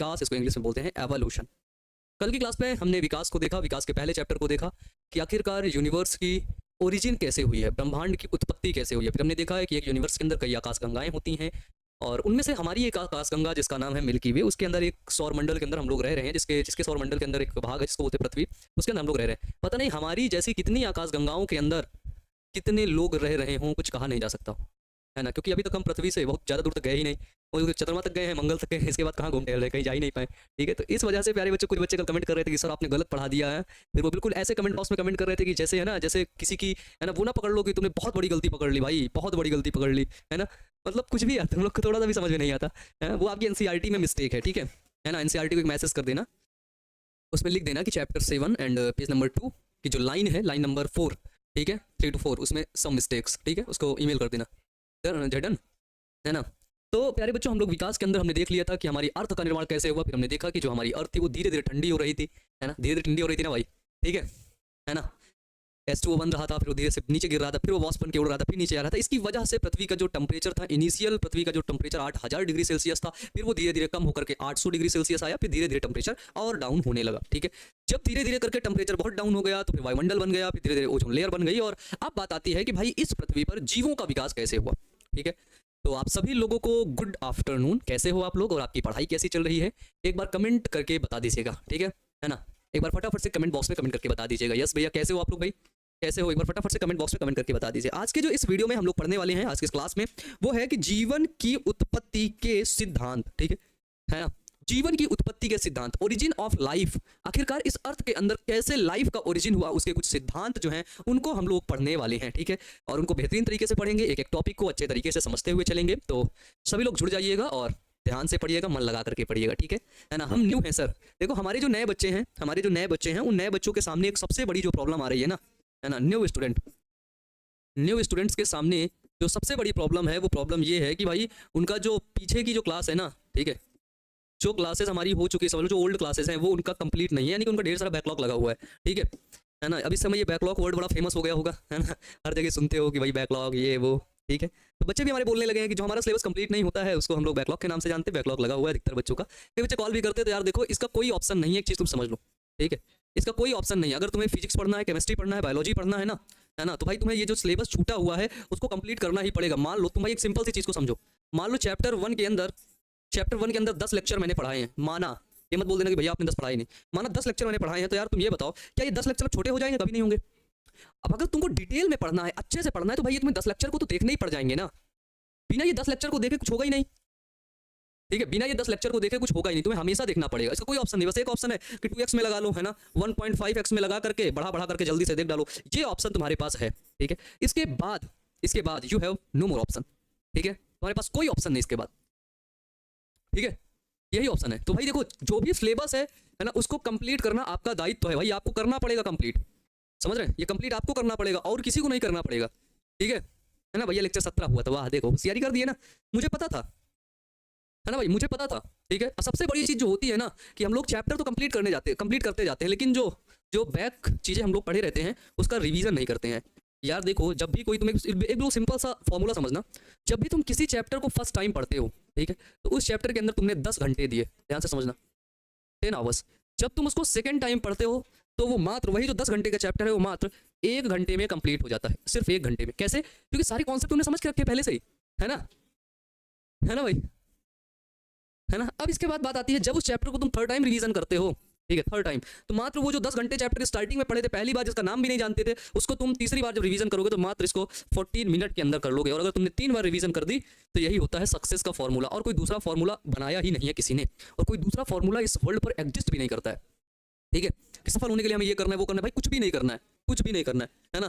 विकास, इसको इंग्लिश में बोलते हैं एवोल्यूशन। कल की क्लास में हमने विकास को देखा, विकास के पहले चैप्टर को देखा कि आखिरकार यूनिवर्स की ओरिजिन कैसे हुई है, ब्रह्मांड की उत्पत्ति कैसे हुई है। फिर हमने देखा है कि एक यूनिवर्स के अंदर कई आकाशगंगाएं होती हैं और उनमें से हमारी एक आकाशगंगा जिसका नाम है मिल्की वे, उसके अंदर एक सौर मंडल के अंदर हम लोग रह रहे हैं, जिसके जिसके सौर मंडल के अंदर एक भाग है जिसको बोलते हैं पृथ्वी, उसके अंदर हम लोग रह रहे हैं। पता नहीं हमारी जैसी कितनी आकाशगंगाओं के अंदर कितने लोग रह रहे हों, कुछ कहा नहीं जा सकता, है ना, क्योंकि अभी तक हम पृथ्वी से बहुत ज़्यादा दूर तक गए ही नहीं, और चंद्रमा तक गए हैं, मंगल तक गए हैं, इसके बाद कहाँ घूम टहल रहे, कहीं जा ही नहीं पाए। ठीक है, तो इस वजह से प्यारे बच्चों, कुछ बच्चे कल कमेंट कर रहे थे कि सर आपने गलत पढ़ा दिया है। फिर वो बिल्कुल ऐसे कमेंट बॉक्स में कमेंट कर रहे थे कि जैसे है ना, जैसे किसी की है ना वो ना पकड़ लो कि तुमने बहुत बड़ी गलती पकड़ ली भाई, बहुत बड़ी गलती पकड़ ली, है ना, मतलब कुछ भी यार तुम लोग को थोड़ा सा भी समझ में नहीं आता है, वो आपकी एनसीईआरटी में मिस्टेक है। ठीक है ना, एनसीईआरटी को एक मैसेज कर देना, उसमें लिख देना कि चैप्टर 7 एंड पेज नंबर 2 की जो लाइन है, लाइन नंबर 4, ठीक है, 3 to 4, उसमें सम मिस्टेक्स, ठीक है, उसको ईमेल कर देना। डन है ना। तो प्यारे बच्चों, हम लोग विकास के अंदर हमने देख लिया था कि हमारी अर्थ का निर्माण कैसे हुआ। फिर हमने देखा कि जो हमारी अर्थ थी वो धीरे धीरे ठंडी हो रही थी, है ना, धीरे धीरे ठंडी हो रही थी ना भाई, ठीक है ना। H2O बन रहा था, फिर वो धीरे से नीचे गिर रहा था, फिर वो वाष्प बन के उड़ रहा था, फिर नीचे आ रहा था। इसकी वजह से पृथ्वी का जो टेम्परेचर था, इनिशियल पृथ्वी का जो टेम्परेचर 8000 डिग्री सेल्सियस था, फिर वो धीरे धीरे कम होकर के 800 डिग्री सेल्सियस आया, फिर धीरे धीरे टेम्परेचर और डाउन होने लगा। ठीक है, जब धीरे धीरे करके टेम्परेचर बहुत डाउन हो गया तो फिर वायुमंडल बन गया, फिर धीरे धीरे ओजोन लेयर बन गई। और अब बात आती है कि भाई इस पृथ्वी पर जीवों का विकास कैसे हुआ। ठीक है, तो आप सभी लोगों को गुड आफ्टरनून, कैसे हो आप लोग और आपकी पढ़ाई कैसी चल रही है, एक बार कमेंट करके बता दीजिएगा। ठीक है ना, एक बार फटाफट से कमेंट बॉक्स में कमेंट करके बता दीजिएगा। यस भैया, कैसे हो आप लोग भाई, कैसे हो, एक बार फटाफट से कमेंट बॉक्स में कमेंट करके बता दीजिए। आज के जो इस वीडियो में हम लोग पढ़ने वाले हैं, आज की इस क्लास में, वो है कि जीवन की उत्पत्ति के सिद्धांत। ठीक है ना, जीवन की उत्पत्ति के सिद्धांत, ओरिजिन ऑफ लाइफ। आखिरकार इस अर्थ के अंदर कैसे लाइफ का ओरिजिन हुआ, उसके कुछ सिद्धांत जो हैं उनको हम लोग पढ़ने वाले हैं। ठीक है, और उनको बेहतरीन तरीके से पढ़ेंगे, एक एक टॉपिक को अच्छे तरीके से समझते हुए चलेंगे। तो सभी लोग जुड़ जाइएगा और ध्यान से पढ़िएगा, मन लगा करके पढ़िएगा। ठीक है ना। हम न्यू हैं सर, देखो हमारे जो नए बच्चे हैं, उन नए बच्चों के सामने एक सबसे बड़ी जो प्रॉब्लम आ रही है ना, है ना, न्यू स्टूडेंट्स के सामने जो सबसे बड़ी प्रॉब्लम है, वो प्रॉब्लम ये है कि भाई उनका जो पीछे की जो क्लास है ना, ठीक है, जो क्लासेस हमारी हो चुकी है, समझ लो जो ओल्ड क्लासेस हैं वो उनका कंप्लीट नहीं है, यानी कि उनका ढेर सारा बैकलॉग लगा हुआ है। ठीक है ना। अभी समय ये बैकलॉग वर्ड बड़ा फेमस हो गया होगा, है ना, हर जगह सुनते हो कि भाई बैकलॉग ये वो। ठीक है, तो बच्चे भी हमारे बोलने लगे हैं कि जो हमारा सिलेबस कंप्लीट नहीं होता है उसको हम लोग बैकलॉग के नाम से जानते हैं, बैकलॉग लगा हुआ है अधिकतर बच्चों का। कई बच्चे कॉल भी करते हैं, तो यार देखो इसका कोई ऑप्शन नहीं है, एक चीज़ तुम समझ लो। ठीक है, इसका कोई ऑप्शन नहीं है। अगर तुम्हें फिजिक्स पढ़ना है, केमिस्ट्री पढ़ना है, बायोलॉजी पढ़ना है ना, तो भाई तुम्हें ये जो सिलेबस छूटा हुआ है उसको कंप्लीट करना ही पड़ेगा। मान लो तुम भाई एक सिंपल सी चीज़ को समझो, मान लो चैप्टर 1 के अंदर 10 लेक्चर मैंने पढ़ाए हैं, माना, ये मत बोल देना कि भैया आपने 10 पढ़ाए नहीं, माना 10 लेक्चर मैंने पढ़ाए हैं, तो यार तुम ये बताओ क्या ये 10 लेक्चर छोटे हो जाएंगे? कभी नहीं होंगे। अब अगर तुमको डिटेल में पढ़ना है, अच्छे से पढ़ना है, तो भाई ये तुम्हें 10 लेक्चर को तो देखने ही पड़ जाएंगे ना। बिना ये 10 लेक्चर को देखे कुछ होगा ही नहीं। ठीक है, बिना ये 10 लेक्चर को देखे कुछ होगा ही नहीं, तुम्हें हमेशा देखना पड़ेगा। इसका कोई ऑप्शन नहीं, बस एक ऑप्शन है कि 2x में लगा लो, है ना, 1.5x में लगा करके बढ़ा करके जल्दी से देख डालो, ये ऑप्शन तुम्हारे पास है। ठीक है, इसके बाद you have no more option. ठीक है, तुम्हारे पास कोई ऑप्शन नहीं इसके बाद। ठीक है, यही ऑप्शन है। तो भाई देखो, जो भी सिलेबस है ना, उसको कंप्लीट करना आपका दायित्व है भाई, आपको करना पड़ेगा कंप्लीट। समझ रहे हैं, ये कंप्लीट आपको करना पड़ेगा और किसी को नहीं करना पड़ेगा। ठीक है ना। भैया लेक्चर 17 हुआ था, वाह देखो होशियारी कर दी है ना, मुझे पता था, है ना भाई, मुझे पता था। ठीक है, और सबसे बड़ी चीज़ जो होती है ना कि हम लोग चैप्टर तो कंप्लीट करते जाते हैं, लेकिन जो बैक चीज़ें हम लोग पढ़े रहते हैं उसका रिवीजन नहीं करते हैं। यार देखो, जब भी कोई तुम्हें एक लोग सिंपल सा फॉर्मूला समझना, जब भी तुम किसी चैप्टर को फर्स्ट टाइम पढ़ते हो, ठीक है, तो उस चैप्टर के अंदर तुमने 10 घंटे दिए, ध्यान से समझना, 10 आवर्स। जब तुम उसको सेकेंड टाइम पढ़ते हो तो वो मात्र वही जो 10 घंटे का चैप्टर है वो मात्र 1 घंटे में कंप्लीट हो जाता है, सिर्फ 1 घंटे में। कैसे? क्योंकि सारे कॉन्सेप्ट तुमने समझ के रखे पहले से ही, है ना भाई, है ना। अब इसके बाद बात आती है, जब उस चैप्टर को तुम थर्ड टाइम रिवीजन करते हो, ठीक है, थर्ड टाइम, तो मात्र वो जो 10 घंटे चैप्टर स्टार्टिंग में पढ़े थे, पहली बार जिसका नाम भी नहीं जानते थे, उसको तुम तीसरी बार जब रिवीजन करोगे तो मात्र इसको 14 मिनट के अंदर कर लोगे। और अगर तुमने 3 बार रिवीजन कर दी तो यही होता है सक्सेस का फॉर्मूला। और कोई दूसरा फॉर्मूला बनाया ही नहीं है किसी ने, और कोई दूसरा फॉर्मूला इस वर्ल्ड पर एग्जिस्ट भी नहीं करता है। ठीक है, कि सफल होने के लिए हमें ये करना है, वो करना है, भाई कुछ भी नहीं करना है, कुछ भी नहीं करना है ना।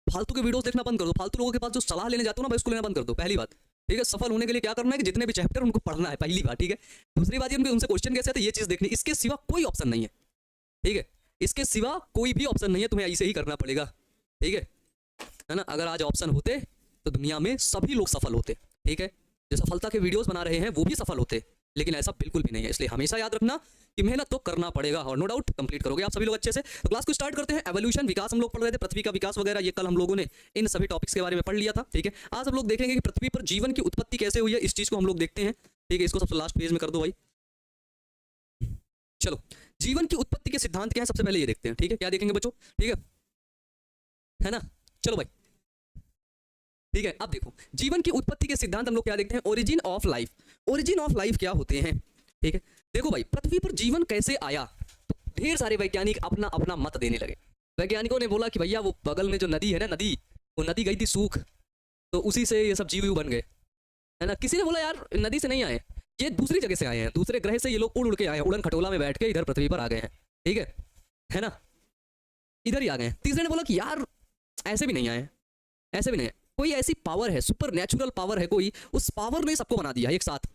फालतू के वीडियोस देखना बंद कर दो, फालतू लोगों के पास जो सलाह लेने जाते हो ना भाई, उसको लेना बंद कर दो, पहली बात। ठीक है, सफल होने के लिए क्या करना है कि जितने भी चैप्टर उनको पढ़ना है, पहली बात। ठीक है, दूसरी बात ये उनसे क्वेश्चन कैसे आते हैं ये चीज़ देखनी, इसके सिवा कोई ऑप्शन नहीं है। ठीक है, इसके सिवा कोई भी ऑप्शन नहीं है, तुम्हें ऐसे ही करना पड़ेगा। ठीक है ना। अगर आज ऑप्शन होते तो दुनिया में सभी लोग सफल होते। ठीक है, जो सफलता के वीडियोस बना रहे हैं वो भी सफल होते, लेकिन ऐसा बिल्कुल भी नहीं है। इसलिए हमेशा याद रखना कि मेहनत तो करना पड़ेगा और नो डाउट कंप्लीट करोगे आप सभी लोग अच्छे से। तो क्लास को स्टार्ट करते हैं। एवोल्यूशन, विकास हम लोग पढ़ रहे थे, पृथ्वी का विकास वगैरह, ये कल हम लोगों ने इन सभी टॉपिक्स के बारे में पढ़ लिया था। ठीक है, आज हम लोग देखेंगे कि पृथ्वी पर जीवन की उत्पत्ति कैसे हुई है, इस चीज़ को हम लोग देखते हैं। ठीक है, इसको सबसे लास्ट पेज में कर दो भाई, चलो, जीवन की उत्पत्ति के सिद्धांत क्या है सबसे पहले ये देखते हैं, ठीक है। क्या देखेंगे बच्चों, ठीक है ना। चलो भाई, ठीक है। अब देखो, जीवन की उत्पत्ति के सिद्धांत हम लोग क्या देखते हैं, origin of life. Origin of life क्या होते हैं, ठीक है। देखो भाई, पृथ्वी पर जीवन कैसे आया, तो ढेर सारे वैज्ञानिक अपना अपना मत देने लगे। वैज्ञानिकों ने बोला कि भैया वो बगल में जो नदी है ना, नदी, वो नदी गई थी सूख, तो उसी से ये सब जीव बन गए, है ना। किसी ने बोला यार नदी से नहीं आए, ये दूसरी जगह से आए हैं, दूसरे ग्रह से ये लोग उड़ उड़ के आए हैं, उड़न खटोला में बैठ के इधर पृथ्वी पर आ गए हैं, ठीक है ना, इधर ही आ गए हैं। तीसरे ने बोला कि यार ऐसे भी नहीं आए, ऐसे भी नहीं है, कोई ऐसी पावर है, सुपर नेचुरल पावर है कोई, उस पावर ने सबको बना दिया एक साथ,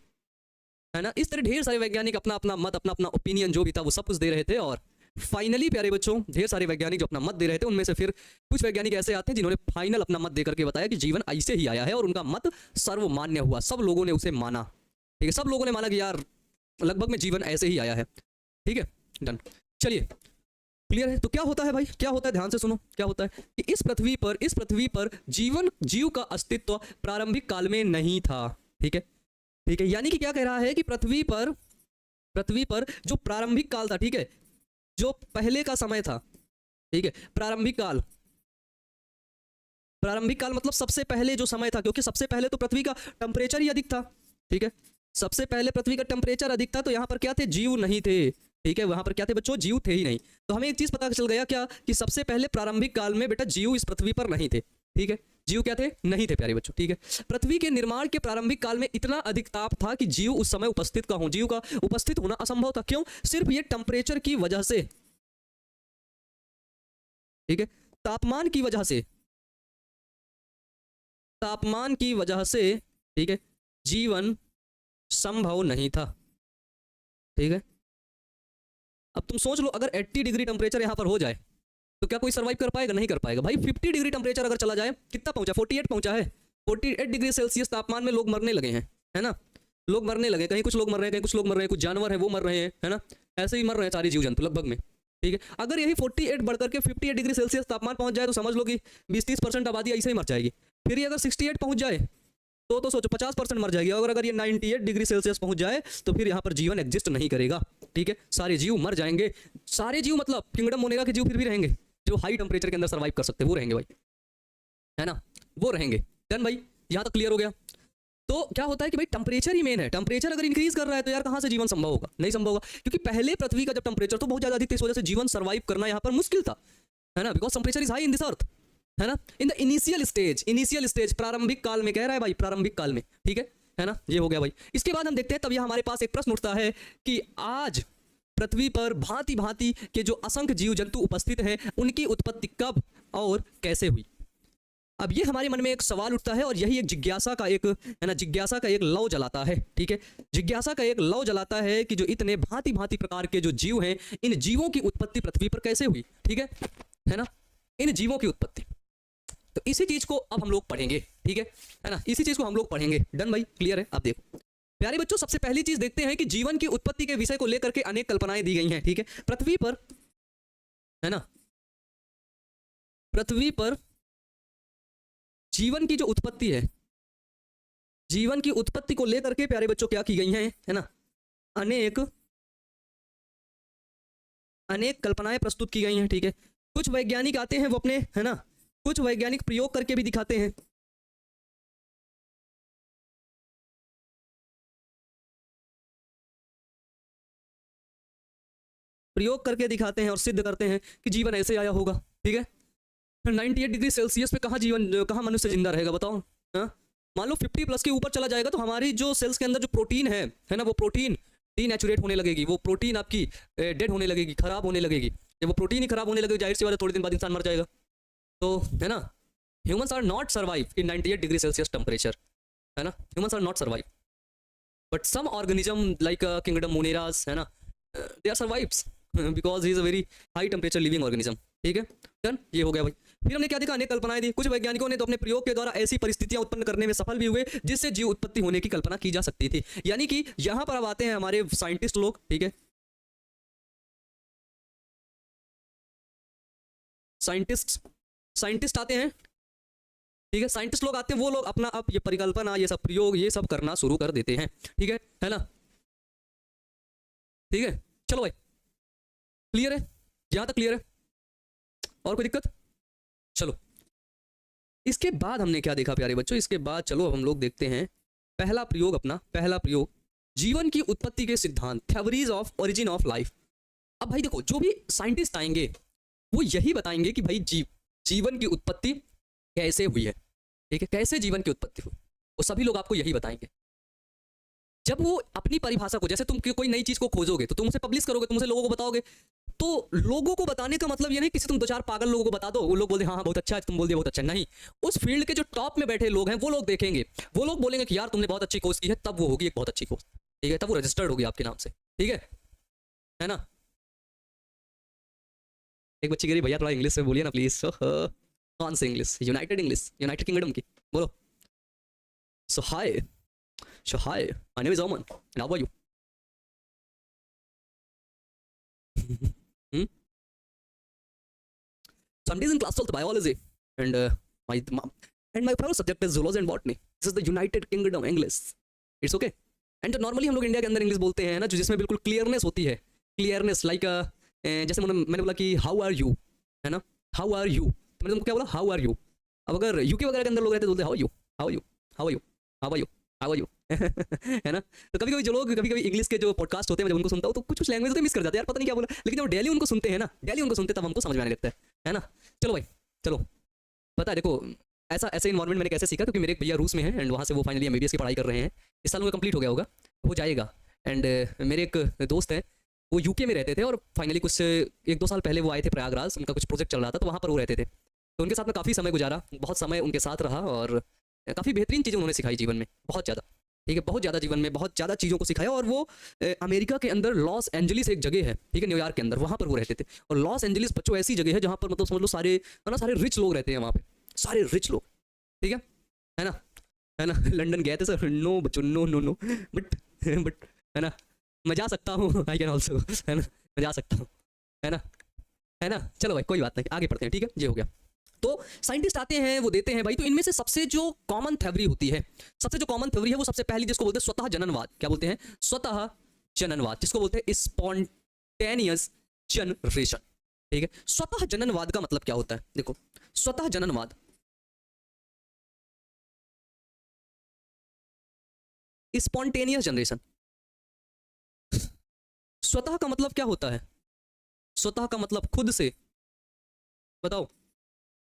है ना। इस तरह ढेर सारे वैज्ञानिक अपना अपना मत, अपना अपना ओपिनियन जो भी था वो सब कुछ दे रहे थे, और फाइनली प्यारे बच्चों, ढेर सारे वैज्ञानिक जो अपना मत दे रहे थे, उनमें से फिर कुछ वैज्ञानिक ऐसे आते हैं जिन्होंने फाइनल अपना मत देकर के बताया कि जीवन ऐसे ही आया है, और उनका मत सर्वमान्य हुआ, सब लोगों ने उसे माना, ठीक है। सब लोगों ने माना कि यार लगभग में जीवन ऐसे ही आया है, ठीक है, डन। चलिए, क्लियर है। तो क्या होता है भाई, क्या होता है, ध्यान से सुनो, क्या होता है कि इस पृथ्वी पर जीव का अस्तित्व प्रारंभिक काल में नहीं था, ठीक है, ठीक है। यानी कि क्या कह रहा है कि पृथ्वी पर जो प्रारंभिक काल था, ठीक है, जो पहले का समय था, ठीक है, प्रारंभिक काल मतलब सबसे पहले जो समय था, क्योंकि सबसे पहले तो पृथ्वी का टेम्परेचर ही अधिक था, ठीक है, सबसे पहले पृथ्वी का टेम्परेचर अधिक था, तो यहाँ पर क्या थे, जीव नहीं थे, ठीक है, वहां पर क्या थे बच्चों, जीव थे ही नहीं। तो हमें एक चीज पता चल गया क्या, कि सबसे पहले प्रारंभिक काल में बेटा जीव इस पृथ्वी पर नहीं थे, ठीक है, जीव क्या थे, नहीं थे प्यारे बच्चों, ठीक है। पृथ्वी के निर्माण के प्रारंभिक काल में इतना अधिक ताप था कि जीव उस समय उपस्थित का हो, जीव का उपस्थित होना असंभव था। क्यों, सिर्फ ये टेम्परेचर की वजह से, ठीक है, तापमान की वजह से, ठीक है, जीवन संभव नहीं था, ठीक है। अब तुम सोच लो, अगर 80 डिग्री टेम्परेचर यहां पर हो जाए तो क्या कोई सर्वाइव कर पाएगा, नहीं कर पाएगा भाई। 50 डिग्री टेम्परेचर अगर चला जाए, कितना पहुंचा, 48 पहुंचा है, 48 डिग्री सेल्सियस तापमान में लोग मरने लगे हैं, है ना, लोग मरने लगे, कहीं कुछ लोग मर रहे हैं, कहीं कुछ लोग मर रहे हैं, कुछ जानवर है वो मर रहे हैं, है ना, ऐसे ही मर रहे हैं सारे जीव जंतु लगभग में, ठीक है। अगर यही 48 बढ़कर के 58 डिग्री सेल्सियस तापमान पहुंच जाए तो समझ लो कि 20-30% आबादी ऐसे ही मर जाएगी। फिर ये अगर 68 पहुंच जाए तो सोचो 50% मर जाएगी, और अगर ये 98 डिग्री सेल्सियस पहुंच जाए तो फिर यहाँ पर जीवन एग्जिस्ट नहीं करेगा, ठीक है, सारे जीव मर जाएंगे। सारे जीव मतलब किंगडम मोनेगा के जीव फिर भी रहेंगे, जो हाई टेम्परेचर के अंदर सर्वाइव कर सकते हैं वो रहेंगे भाई, है ना, वो रहेंगे। डन भाई, यहाँ तक क्लियर हो गया। तो क्या होता है कि भाई टेम्परेचर ही मेन है, टेम्परेचर अगर इंक्रीज कर रहा है तो यार कहाँ से जीवन संभव होगा, नहीं संभव होगा, क्योंकि पहले पृथ्वी का जब टेम्परेचर तो बहुत ज्यादा अधिक था, इस वजह से जीवन सर्वाइव करना यहाँ पर मुश्किल था, है ना, because temperature is high in this earth, है ना, इन द इनिशियल स्टेज, प्रारंभिक काल में कह रहा है भाई, प्रारंभिक काल में, ठीक है ना, ये हो गया भाई। इसके बाद हम देखते हैं, तब यहाँ हमारे पास एक प्रश्न उठता है कि आज पृथ्वी पर भांति भांति के जो असंख्य जीव जंतु उपस्थित हैं, उनकी उत्पत्ति कब और कैसे हुई। अब ये हमारे मन में एक सवाल उठता है, और यही एक जिज्ञासा का एक, है ना, जिज्ञासा का एक लौ जलाता है, ठीक है, जिज्ञासा का एक लौ जलाता है कि जो इतने भांति भांति प्रकार के जो जीव हैं, इन जीवों की उत्पत्ति पृथ्वी पर कैसे हुई, ठीक है ना, इन जीवों की उत्पत्ति। तो इसी चीज को अब हम लोग पढ़ेंगे, ठीक है ना, इसी चीज को हम लोग पढ़ेंगे। डन भाई, क्लियर है। अब देखो प्यारे बच्चों, सबसे पहली चीज देखते हैं कि जीवन की उत्पत्ति के विषय को लेकर के अनेक कल्पनाएं दी गई हैं, ठीक है, पृथ्वी पर, है ना, पृथ्वी पर जीवन की जो उत्पत्ति है, जीवन की उत्पत्ति को लेकर के प्यारे बच्चों क्या की गई हैं, है ना, अनेक कल्पनाएं प्रस्तुत की गई हैं, ठीक है। कुछ वैज्ञानिक आते हैं वो अपने, है ना, कुछ वैज्ञानिक प्रयोग करके भी दिखाते हैं, और सिद्ध करते हैं कि जीवन ऐसे आया होगा, ठीक है। 98 डिग्री सेल्सियस पे कहाँ मनुष्य जिंदा रहेगा बताओ, हाँ, मान लो 50+ के ऊपर चला जाएगा तो हमारी जो सेल्स के अंदर जो प्रोटीन है ना, वो प्रोटीन डीनेचुरेट होने लगेगी, वो प्रोटीन आपकी डेड होने लगेगी, खराब होने लगेगी। जब वो प्रोटीन ही खराब होने लगेगी, जाहिर सी बात है थोड़ी दिन बाद इंसान मर जाएगा। तो है ना, humans are not survive in 98 degree Celsius temperature, है ना, humans are not survive, but some organism like kingdom moneras, है ना, they are survives because he is a very high temperature living organism, ठीक है। डन, ये हो गया भाई। फिर हमने क्या देखा, अनेक कल्पनाएं दी। कुछ वैज्ञानिकों ने तो अपने प्रयोग के द्वारा ऐसी परिस्थितियां उत्पन्न करने में सफल भी हुए जिससे जीव उत्पत्ति होने की कल्पना की जा सकती थी। यानी कि यहां पर अब आते हैं हमारे साइंटिस्ट लोग, ठीक है, साइंटिस्ट आते हैं, ठीक है, साइंटिस्ट लोग आते हैं, वो लोग अपना अब ये परिकल्पना, ये सब प्रयोग, ये सब करना शुरू कर देते हैं, ठीक है ना, ठीक है। चलो भाई, क्लियर है? यहाँ तक क्लियर है? और कोई दिक्कत? चलो इसके बाद हमने क्या देखा प्यारे बच्चों, इसके बाद चलो अब हम लोग देखते हैं पहला प्रयोग, अपना पहला प्रयोग, जीवन की उत्पत्ति के सिद्धांत, theories of origin of life. अब भाई देखो, जो भी साइंटिस्ट आएंगे वो यही बताएंगे कि भाई जीवन की उत्पत्ति कैसे हुई है, ठीक है, कैसे जीवन की उत्पत्ति हुई, वो सभी लोग आपको यही बताएंगे। जब वो अपनी परिभाषा को, जैसे तुम कोई नई चीज को खोजोगे तो तुम उसे पब्लिश करोगे, तुम उसे लोगों को बताओगे, तो लोगों को बताने का मतलब ये नहीं किसी तुम दो चार पागल लोगों को बता दो, वो लोग बोलते हाँ हाँ बहुत अच्छा है, तुम बोल दिया बहुत अच्छा, नहीं, उस फील्ड के जो टॉप में बैठे लोग हैं वो लोग देखेंगे, वो लोग बोलेंगे कि यार तुमने बहुत अच्छी खोज की है, तब वो होगी एक बहुत अच्छी खोज, ठीक है, तब वो रजिस्टर्ड होगी आपके नाम से, ठीक है ना। एक बच्ची कह रही भैया थोड़ा इंग्लिश में बोलिए ना प्लीज। कौन से English? United English, United Kingdom की बोलो। So hi, my name is Oman and how are you? Some days in class 12th biology and my favorite subject is zoology and botany. This is the United Kingdom English. It's okay. And normally हम लोग India के अंदर English बोलते हैं ना, जो जिसमें बिल्कुल क्लियरनेस होती है, क्लियरनेस लाइक जैसे मैंने बोला कि हाउ आर यू, है ना, हाउ आर यू, तो मैंने तुमको क्या बोला, हाउ आर यू। अब अगर यूके वगैरह के अंदर लोग रहते बोलते how are you, how are you, how are you, how are you, how are you, है ना। तो कभी कभी जो लोग कभी कभी इंग्लिश के जो पॉडकास्ट होते हैं, जब उनको सुनता हूँ तो कुछ लैंग्वेज तो मिस कर जाते हैं यार, पता नहीं क्या बोला, लेकिन जब डेली उनको सुनते हैं ना, डेली उनको सुनते तब हमको समझ में आने लगता है ना। चलो भाई चलो, पता है देखो ऐसे इन्वायरमेंट मैंने कैसे सीखा, क्योंकि मेरे एक भैया रूस में है एंड वहाँ से वो फाइनली एमबीबीएस की पढ़ाई कर रहे हैं, इस साल उनका कंप्लीट हो गया होगा, हो जाएगा। एंड मेरे एक दोस्त हैं, वो यूके में रहते थे और फाइनली कुछ 1-2 साल पहले वो आए थे प्रयागराज, उनका कुछ प्रोजेक्ट चल रहा था तो वहाँ पर वो रहते थे, तो उनके साथ में काफ़ी समय गुजारा, बहुत समय उनके साथ रहा और काफ़ी बेहतरीन चीज़ें उन्होंने सिखाई जीवन में, बहुत ज़्यादा, ठीक है, बहुत ज़्यादा जीवन में बहुत ज़्यादा चीज़ों को सिखाया। और वो अमेरिका के अंदर लॉस एंजलिस एक जगह है, ठीक है, न्यूयॉर्क के अंदर, वहाँ पर वो रहते थे। और लॉस एंजलिस बच्चों ऐसी जगह है जहाँ पर मतलब समझ लो सारे है ना, सारे रिच लोग रहते हैं वहाँ पे, सारे रिच लोग, ठीक है ना, है ना। लंदन गए थे सर? नो बच्चों, नो नो नो, बट है ना, मैं जा सकता हूँ, आई कैन ऑल्सो, है ना, मैं जा सकता हूँ, है ना। चलो भाई कोई बात नहीं, आगे पढ़ते हैं, ठीक है, ये हो गया। तो साइंटिस्ट आते हैं, वो देते हैं भाई, तो इनमें से सबसे जो कॉमन थ्योरी होती है, सबसे जो कॉमन थ्योरी है वो सबसे पहली जिसको बोलते हैं स्वतः जननवाद। क्या बोलते हैं? स्वतः जननवाद, जिसको बोलते हैं स्पॉन्टेनियस जनरेशन, ठीक है। स्वतः जननवाद का मतलब क्या होता है? देखो, स्वतः जननवाद, स्पॉन्टेनियस जनरेशन, स्वतः का मतलब क्या होता है? स्वतः का मतलब खुद से, बताओ,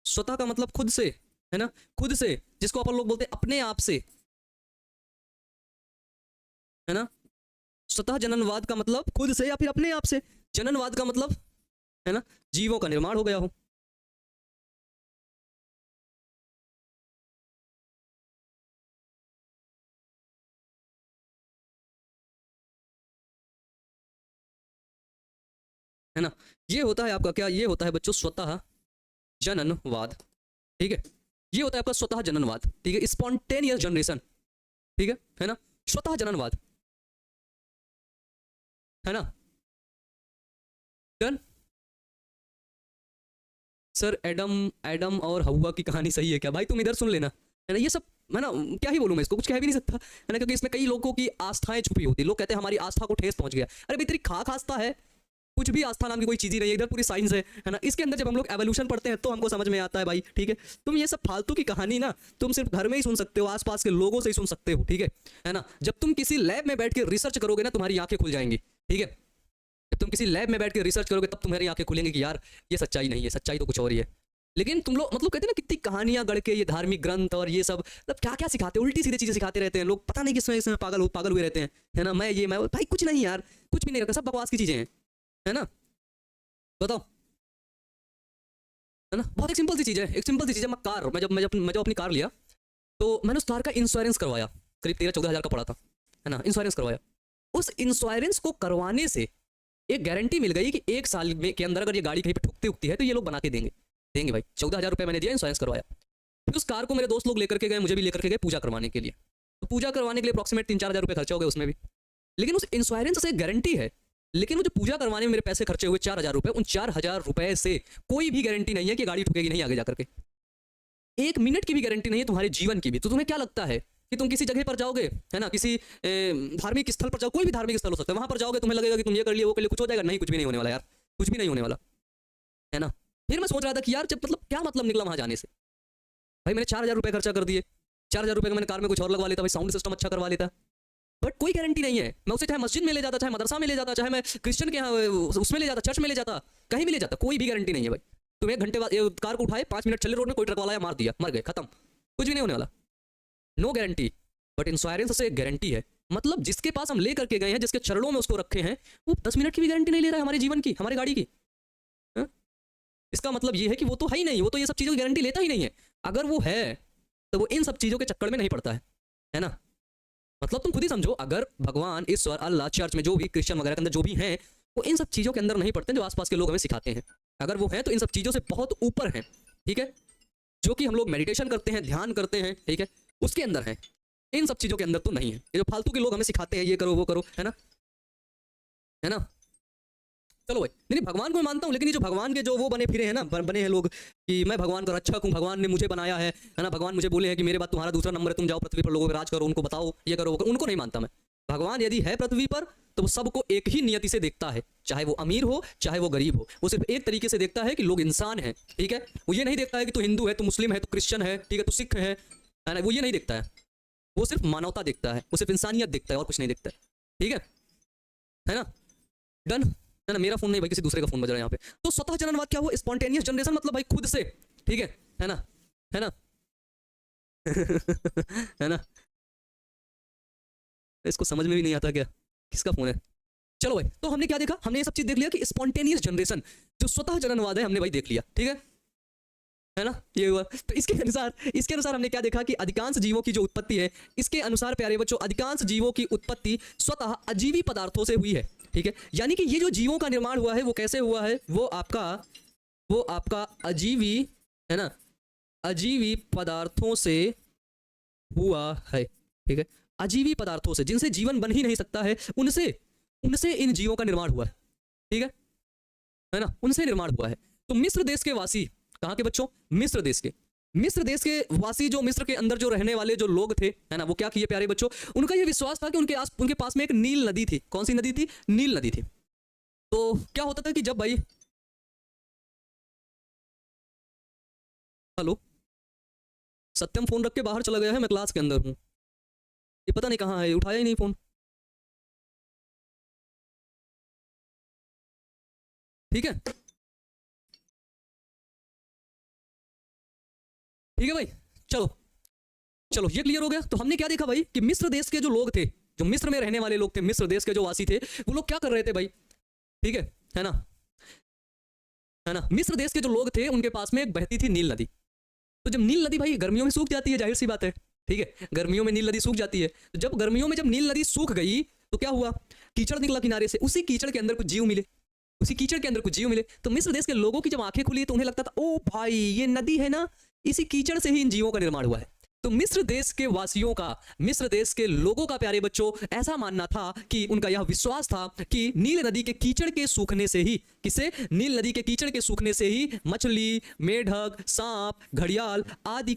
स्वतः का मतलब खुद से, है ना, खुद से, जिसको अपन लोग बोलते हैं अपने आप से, है ना। स्वतः जननवाद का मतलब खुद से या फिर अपने आप से, जननवाद का मतलब, है ना, जीवों का निर्माण हो गया हो, है ना। ये होता है आपका क्या, ये होता है बच्चों स्वतः जननवाद, ठीक है, ये होता है आपका स्वतः जननवाद, ठीक है, स्पॉन्टेनियस जनरेशन, ठीक है ना, स्वतः जननवाद, है ना। डन सर, एडम और हवा की कहानी सही है क्या? भाई तुम इधर सुन लेना, है ना, ये सब, है ना, क्या ही बोलूं मैं, इसको कुछ कह भी नहीं सकता, है ना, क्योंकि इसमें कई लोगों की आस्थाएं छुपी होती है। लोग कहते हैं हमारी आस्था को ठेस पहुंच गया, अरे भाई तेरी खाक आस्था है, कुछ भी आस्था नाम की कोई चीज ही नहीं है, इधर पूरी साइंस है ना। इसके अंदर जब हम लोग एवोल्यूशन पढ़ते हैं तो हमको समझ में आता है भाई, ठीक है। तुम ये सब फालतू की कहानी ना तुम सिर्फ घर में ही सुन सकते हो, आसपास के लोगों से ही सुन सकते हो, ठीक है ना। जब तुम किसी लैब में बैठ के रिसर्च करोगे ना, तुम्हारी आंखें खुल जाएंगी, ठीक है। जब तुम किसी लैब में बैठ के रिसर्च करोगे तब तुम्हारी आंखें खुलेंगी कि यार ये सच्चाई नहीं है, सच्चाई तो कुछ और ही है। लेकिन तुम लोग मतलब कहते हैं ना, कितनी कहानियां गढ़ के ये धार्मिक ग्रंथ और ये सब मतलब क्या क्या सिखाते हैं, उल्टी सीधी चीजें सिखाते रहते हैं लोग, पता नहीं किसमें पागल हुए रहते हैं, है ना। मैं भाई कुछ नहीं यार, कुछ भी नहीं रखा, सब बकवास की चीजें हैं, है ना। बताओ, है ना, बहुत एक सिंपल सी चीज़ है, एक सिंपल सी चीज़ है। मैं जब अपनी कार लिया तो मैंने उस कार का इंश्योरेंस करवाया, करीब 13-14 हज़ार का पड़ा था, है ना, इंश्योरेंस करवाया। उस इंश्योरेंस को करवाने से एक गारंटी मिल गई कि 1 साल में के अंदर अगर ये गाड़ी कहीं पे ठुकती उगती है तो ये लोग बना के देंगे भाई। 14,000 रुपये मैंने दिया, इंश्योरेंस करवाया। फिर उस कार को मेरे दोस्त लोग लेकर के गए, मुझे भी लेकर के गए पूजा करवाने के लिए। तो पूजा करवाने के लिए अप्रॉक्सीमेट 3-4 हज़ार रुपये खर्चा हो गया उसमें भी, लेकिन उस इंश्योरेंस से गारंटी है। लेकिन वो जो पूजा करवाने में मेरे पैसे खर्चे हुए 4,000 रुपये, उन 4,000 रुपये से कोई भी गारंटी नहीं है कि गाड़ी ठुकेगी नहीं आगे जाकर के, 1 मिनट की भी गारंटी नहीं है तुम्हारे जीवन की भी। तो तुम्हें क्या लगता है कि तुम किसी जगह पर जाओगे, है ना, किसी धार्मिक स्थल पर जाओ, कोई भी धार्मिक स्थल हो सकता है, वहां पर जाओगे तुम्हें लगेगा कि तुम ये कर लिए वो कर लिए कुछ हो जाएगा? नहीं, कुछ भी नहीं होने वाला यार, कुछ भी नहीं होने वाला, है ना। फिर मैं सोच रहा था कि यार जब मतलब क्या मतलब निकला वहां जाने से, भाई मैंने 4,000 रुपये खर्चा कर दिए, 4,000 रुपये का मैंने कार में कुछ और लगवा लेता, भाई साउंड सिस्टम अच्छा करवा लेता, बट कोई गारंटी नहीं है। मैं उसे चाहे मस्जिद में ले जाता, चाहे मदरसा में ले जाता, चाहे मैं क्रिश्चियन के यहाँ उसमें ले जाता, चर्च में ले जाता, कहीं भी ले जाता, कोई भी गारंटी नहीं है भाई। तुम 1 घंटे बाद कार को उठाए, 5 मिनट चले रोड में, कोई ट्रक वाला आया, मार दिया, मर गए, खत्म, कुछ भी नहीं होने वाला, नो गारंटी। बट इंश्योरेंस से एक गारंटी है, मतलब जिसके पास हम ले करके गए हैं, जिसके चरणों में उसको रखे हैं, वो 10 मिनट की भी गारंटी नहीं ले रहा है हमारे जीवन की, हमारी गाड़ी की। हाँ? इसका मतलब ये है कि वो तो है ही नहीं, वो तो ये सब चीज़ों की गारंटी लेता ही नहीं है। अगर वो है तो वो इन सब चीज़ों के चक्कर में नहीं पड़ता है ना। मतलब तुम खुद ही समझो, अगर भगवान, ईश्वर, अल्लाह, चर्च में जो भी क्रिश्चियन वगैरह के अंदर जो भी हैं, वो इन सब चीज़ों के अंदर नहीं पड़ते जो आसपास के लोग हमें सिखाते हैं। अगर वो हैं तो इन सब चीज़ों से बहुत ऊपर हैं, ठीक है, जो कि हम लोग मेडिटेशन करते हैं, ध्यान करते हैं, ठीक है, उसके अंदर है, इन सब चीज़ों के अंदर तो नहीं है। ये जो फालतू के लोग हमें सिखाते हैं, ये करो वो करो, है ना, है ना। चलो भाई, नहीं भगवान को मैं मानता हूँ, लेकिन ये जो भगवान के जो वो बने फिरे हैं ना, बने हैं लोग कि मैं भगवान का रक्षक हूँ, भगवान ने मुझे बनाया है ना, भगवान मुझे बोले हैं कि मेरे बाद तुम्हारा दूसरा नंबर है, तुम जाओ पृथ्वी पर लोगों पर राज करो, उनको बताओ ये करो वो करो, उनको नहीं मानता मैं। भगवान यदि है पृथ्वी पर तो वो सबको एक ही नियति से देखता है, चाहे वो अमीर हो चाहे वो गरीब हो, वो सिर्फ एक तरीके से देखता है कि लोग इंसान हैं, ठीक है। वो ये नहीं देखता है कि तू हिंदू है, तू मुस्लिम है, तू क्रिश्चियन है, ठीक है, तू सिख है ना, वो ये नहीं देखता है। वो सिर्फ मानवता देखता है, वो सिर्फ इंसानियत देखता है और कुछ नहीं देखता है, ठीक है ना। डन है ना। मेरा फोन नहीं भाई, किसी दूसरे का फोन बज रहा है यहाँ पे। तो स्वतः जननवाद क्या हुआ? स्पॉन्टेनियस जनरेशन, मतलब भाई खुद से, ठीक है ना, है ना। है ना। इसको समझ में भी नहीं आता क्या, किसका फोन है। चलो भाई, तो हमने क्या देखा, हमने ये सब चीज देख लिया कि स्पॉन्टेनियस जनरेशन जो स्वतः जननवाद है, हमने भाई देख लिया, ठीक है ना, ये हुआ। तो इसके अनुसार हमने क्या देखा कि अधिकांश जीवों की जो उत्पत्ति है, इसके अनुसार प्यारे बच्चों, अधिकांश जीवों की उत्पत्ति स्वतः अजीवी पदार्थों से हुई है, ठीक है। यानी कि ये जो जीवों का निर्माण हुआ है वो कैसे हुआ है, वो आपका अजीवी, है ना, अजीवी पदार्थों से हुआ है, ठीक है। अजीवी पदार्थों से, जिनसे जीवन बन ही नहीं सकता है, उनसे उनसे इन जीवों का निर्माण हुआ है, ठीक है ना, उनसे निर्माण हुआ है। तो मिस्र देश के वासी, कहाँ के बच्चों, मिस्र देश के वासी, जो मिस्र के अंदर जो रहने वाले जो लोग थे, है ना, वो क्या किए प्यारे बच्चों, उनका ये विश्वास था कि उनके पास में एक नील नदी थी। कौन सी नदी थी? नील नदी थी। तो क्या होता था कि जब भाई, हेलो, सत्यम फोन रख के बाहर चला गया है, मैं क्लास के अंदर हूँ, ये पता नहीं कहाँ है, उठाया ही नहीं फोन, ठीक है, ठीक है भाई। चलो चलो, ये क्लियर हो गया। तो हमने क्या देखा भाई कि मिस्र देश के जो लोग थे, जो मिस्र में रहने वाले लोग थे, मिस्र देश के जो वासी थे, वो लोग क्या कर रहे थे भाई, ठीक है ना, है ना। मिस्र देश के जो लोग थे उनके पास में एक बहती थी नील नदी। तो जब नील नदी भाई गर्मियों में सूख जाती है, जाहिर सी बात है, ठीक है, गर्मियों में नील नदी सूख जाती है। तो जब गर्मियों में जब नील नदी सूख गई तो क्या हुआ, कीचड़ निकला किनारे से, उसी कीचड़ के अंदर कुछ जीव मिले, उसी कीचड़ के अंदर कुछ जीव मिले। तो मिस्र देश के लोगों की जब आंखें खुली तो उन्हें लगता था, ओ भाई ये नदी है ना, इसी कीचड़ से ही इन जीवों का निर्माण हुआ है। तो मिस्र देश के वासियों का, मिस्र देश के लोगों का प्यारे बच्चों ऐसा मानना था कि उनका यह विश्वास था कि नील नदी के कीचड़ के सूखने से ही, किसे, नील नदी के कीचड़ के सूखने से ही मछली, मेढक, सांप, घड़ियाल आदि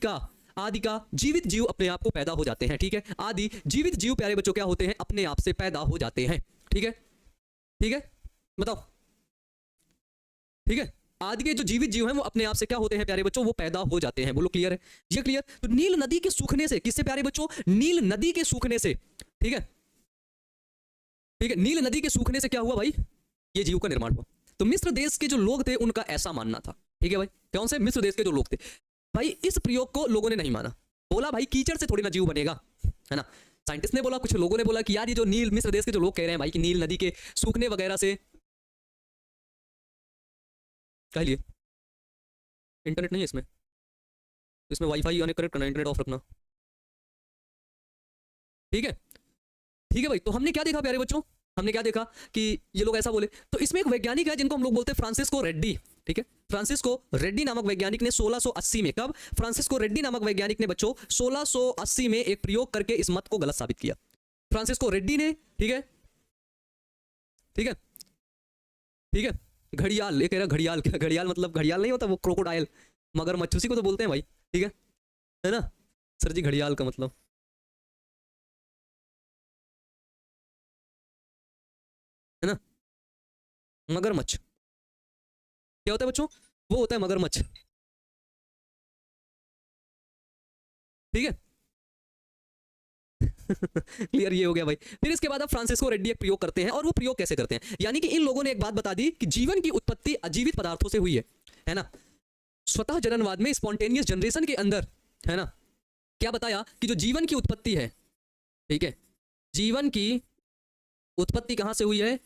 का जीवित जीव अपने आप को पैदा हो जाते हैं, ठीक है। आदि जीवित जीव प्यारे बच्चों क्या होते हैं, अपने आप से पैदा हो जाते हैं, ठीक है, ठीक है, बताओ, ठीक है। आदि के जो जीवित जीव हैं वो अपने आप से क्या होते हैं प्यारे बच्चों, वो पैदा हो जाते हैं। बोलो क्लियर है, ये क्लियर। तो नील नदी के सूखने से, किससे प्यारे बच्चों, नील नदी के सूखने से, ठीक है, ठीक है, नील नदी के सूखने से क्या हुआ भाई, ये जीव का निर्माण हुआ। तो मिस्र देश के जो लोग थे उनका ऐसा मानना था, ठीक है भाई। कौन से? मिस्र देश के जो लोग थे भाई। इस प्रयोग को लोगों ने नहीं माना, बोला भाई कीचड़ से थोड़ी ना जीव बनेगा, है ना। साइंटिस्ट ने बोला, कुछ लोगों ने बोला कि यार ये जो नील, मिस्र देश के जो लोग कह रहे हैं भाई कि नील नदी के सूखने वगैरह से, कह लिए इंटरनेट नहीं है इसमें, इसमें वाईफाई ऑन कनेक्ट करना, इंटरनेट ऑफ रखना, ठीक है, ठीक है भाई। तो हमने क्या देखा प्यारे बच्चों, हमने क्या देखा कि ये लोग ऐसा बोले। तो इसमें एक वैज्ञानिक है जिनको हम लोग बोलते हैं फ्रांसिस्को रेड्डी, ठीक है। फ्रांसिस्को रेड्डी नामक वैज्ञानिक ने 1680 में, कब, फ्रांसिस्को रेड्डी नामक वैज्ञानिक ने बच्चों 1680 में एक प्रयोग करके इस मत को गलत साबित किया। फ्रांसिस्को रेड्डी ने, ठीक है, ठीक है, ठीक है। घड़ियाल, ये कह रहा घड़ियाल, क्या घड़ियाल मतलब, घड़ियाल नहीं होता वो क्रोकोडाइल, मगरमच्छ, उसी को तो बोलते हैं भाई, ठीक है ना। सर जी घड़ियाल का मतलब, है ना, मगरमच्छ, क्या होता है बच्चों? वो होता है मगरमच्छ। ठीक है। क्लियर, ये हो गया भाई। फिर इसके बाद अब फ्रांसिस्को रेड्डी एक प्रयोग करते हैं, और वो प्रयोग कैसे करते हैं, यानी कि इन लोगों ने एक बात बता दी कि जीवन की उत्पत्ति अजीवित पदार्थों से हुई है ना। स्वतः जननवाद में, स्पॉन्टेनियस जनरेशन के अंदर, है ना, क्या बताया कि जो जीवन की उत्पत्ति है, ठीक है, जीवन की उत्पत्ति कहां से हुई है?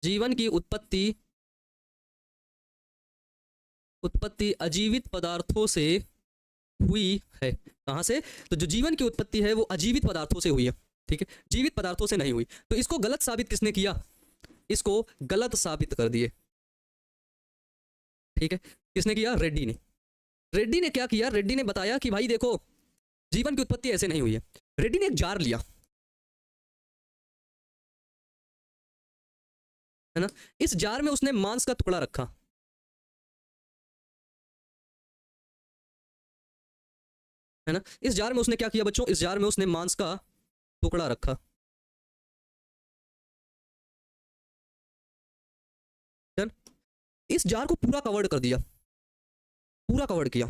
जीवन की उत्पत्ति अजीवित पदार्थों से हुई है। कहां से? तो जो जीवन की उत्पत्ति है वो अजीवित पदार्थों से हुई है, ठीक है, जीवित पदार्थों से नहीं हुई। तो इसको गलत साबित किसने किया? इसको गलत साबित कर दिए, ठीक है। किसने किया? रेड्डी ने। रेड्डी ने क्या किया? रेड्डी ने बताया कि भाई देखो, जीवन की उत्पत्ति ऐसे नहीं हुई है। रेड्डी ने एक जार लिया, है ना, इस जार में उसने मांस का टुकड़ा रखा, है ना। इस जार में उसने क्या किया बच्चों? इस जार में उसने मांस का टुकड़ा रखा, इस जार को पूरा कवर्ड कर दिया, पूरा कवर्ड किया,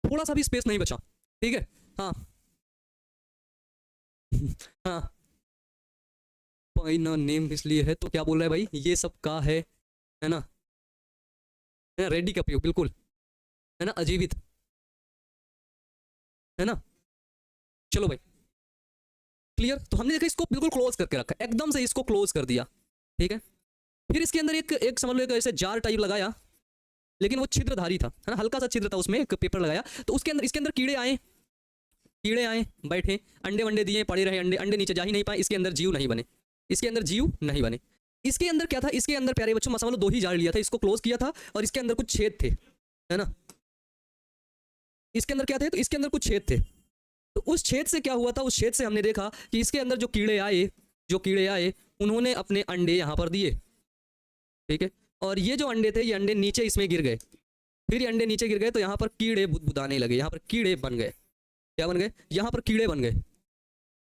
थोड़ा सा भी स्पेस नहीं बचा, ठीक है। हाँ हाँ, ना नेम इसलिए है तो क्या बोल रहा है भाई, ये सब का है ना, रेड्डी का प्रयोग, बिल्कुल, है ना, अजीवित, है ना। चलो भाई, क्लियर। तो हमने देखा इसको बिल्कुल क्लोज करके रखा, एकदम से इसको क्लोज कर दिया, ठीक है। फिर इसके अंदर एक समझ लो एक ऐसे जार टाइप लगाया, लेकिन वो छिद्रधारी था, है ना, हल्का सा छिद्र था उसमें, एक पेपर लगाया, तो इसके अंदर कीड़े आए बैठे, अंडे वंडे दिए, पड़े रहे अंडे, अंडे नीचे जा ही नहीं पाए, इसके अंदर जीव नहीं बने, इसके अंदर जीव नहीं बने। इसके अंदर क्या था? इसके अंदर प्यारे बच्चों समझ लो 2 ही जार लिया था, इसको क्लोज किया था, और इसके अंदर कुछ छेद थे, है ना। इसके अंदर क्या थे? तो इसके अंदर कुछ छेद थे। तो उस छेद से क्या हुआ था? उस छेद से हमने देखा कि इसके अंदर जो कीड़े आए उन्होंने अपने अंडे यहाँ पर दिए, ठीक है, और ये जो अंडे थे, ये अंडे नीचे इसमें गिर गए। फिर ये अंडे नीचे गिर गए तो यहाँ पर कीड़े बुदबुदाने लगे, यहाँ पर कीड़े बन गए। क्या बन गए? यहाँ पर कीड़े बन गए,